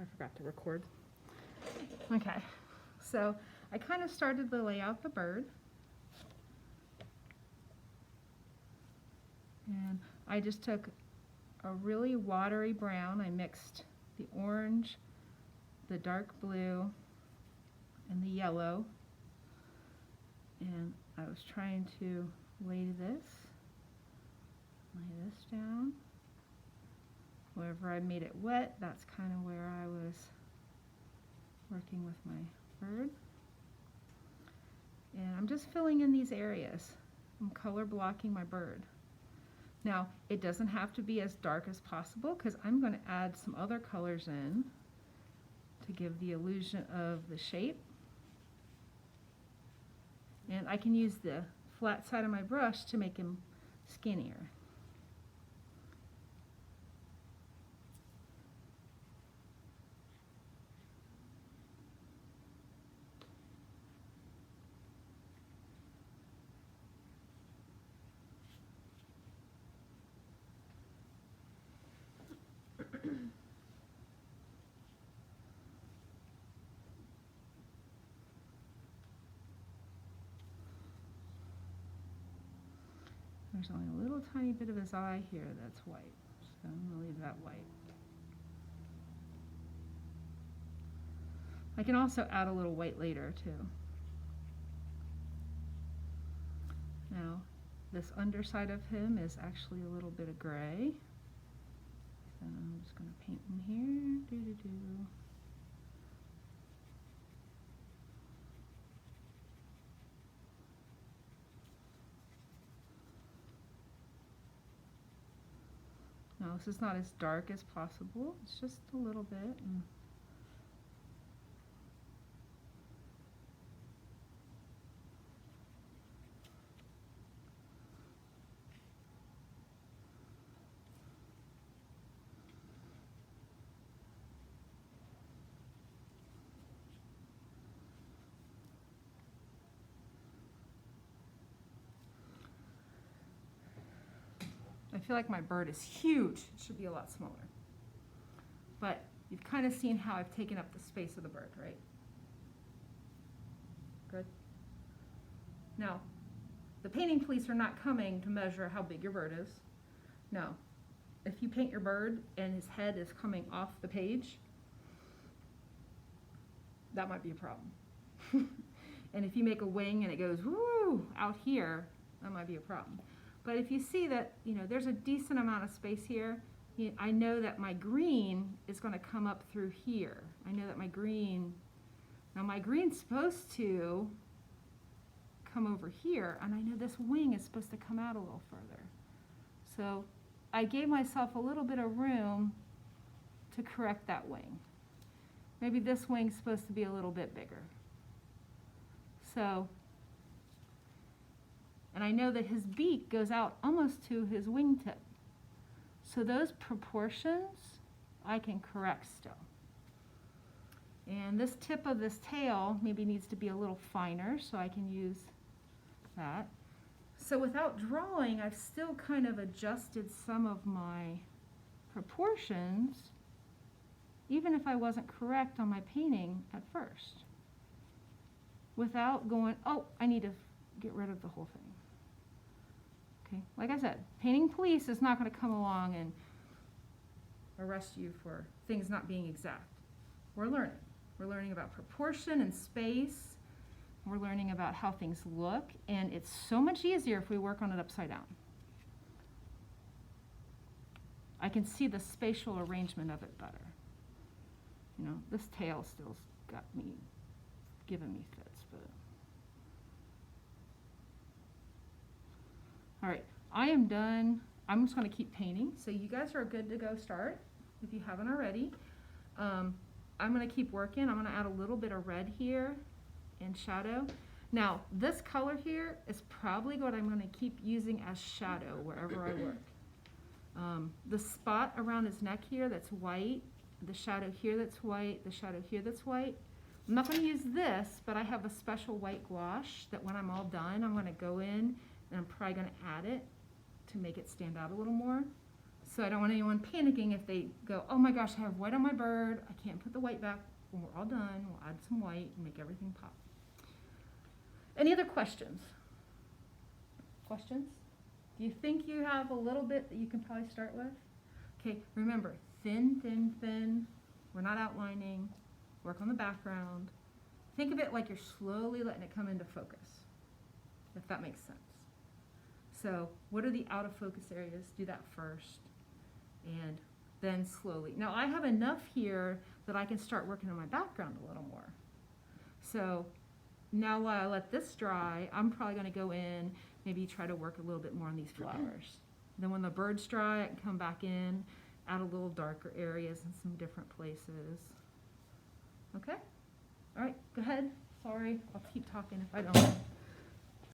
I forgot to record. Okay, so I kind of started to lay out the bird. And I just took a really watery brown. I mixed the orange, the dark blue, and the yellow. And I was trying to lay this down. Wherever I made it wet, that's kind of where I was working with my bird. And I'm just filling in these areas. I'm color blocking my bird. Now, it doesn't have to be as dark as possible because I'm going to add some other colors in to give the illusion of the shape. And I can use the flat side of my brush to make him skinnier. There's only a little tiny bit of his eye here that's white, so I'm going to leave that white. I can also add a little white later too. Now, this underside of him is actually a little bit of gray. So I'm just going to paint in here. Doo-doo-doo. Now, this is not as dark as possible. It's just a little bit. I feel like my bird is huge. It should be a lot smaller. But you've kind of seen how I've taken up the space of the bird, right? Good. Now, the painting police are not coming to measure how big your bird is. No. If you paint your bird and his head is coming off the page, that might be a problem. And if you make a wing and it goes woo out here, that might be a problem. But if you see that, there's a decent amount of space here, I know that my green is going to come up through here. I know that my green's supposed to come over here, and I know this wing is supposed to come out a little further. So I gave myself a little bit of room to correct that wing. Maybe this wing's supposed to be a little bit bigger. So, and I know that his beak goes out almost to his wingtip. So those proportions I can correct still. And this tip of this tail maybe needs to be a little finer, so I can use that. So without drawing, I've still kind of adjusted some of my proportions, even if I wasn't correct on my painting at first, without going, oh, I need to get rid of the whole thing. Okay, like I said, painting police is not going to come along and arrest you for things not being exact. We're learning. We're learning about proportion and space. We're learning about how things look, and it's so much easier if we work on it upside down. I can see the spatial arrangement of it better. This tail still's got me, giving me fits, but. All right, I am done. I'm just going to keep painting. So you guys are good to go start if you haven't already. I'm going to keep working. I'm going to add a little bit of red here in shadow. Now, this color here is probably what I'm going to keep using as shadow wherever I work. The spot around his neck here that's white, the shadow here that's white, the shadow here that's white. I'm not going to use this, but I have a special white gouache that when I'm all done, I'm going to go in and I'm probably going to add it to make it stand out a little more. So I don't want anyone panicking if they go, oh my gosh, I have white on my bird. I can't put the white back. When we're all done, we'll add some white and make everything pop. Any other questions? Questions? Do you think you have a little bit that you can probably start with? Okay, remember, thin, thin, thin. We're not outlining. Work on the background. Think of it like you're slowly letting it come into focus, if that makes sense. So what are the out of focus areas? Do that first, and then slowly. Now I have enough here that I can start working on my background a little more. So now while I let this dry, I'm probably going to go in, maybe try to work a little bit more on these flowers. Then when the bird's dry, I can come back in, add a little darker areas in some different places. Okay? All right, go ahead. Sorry, I'll keep talking if I don't.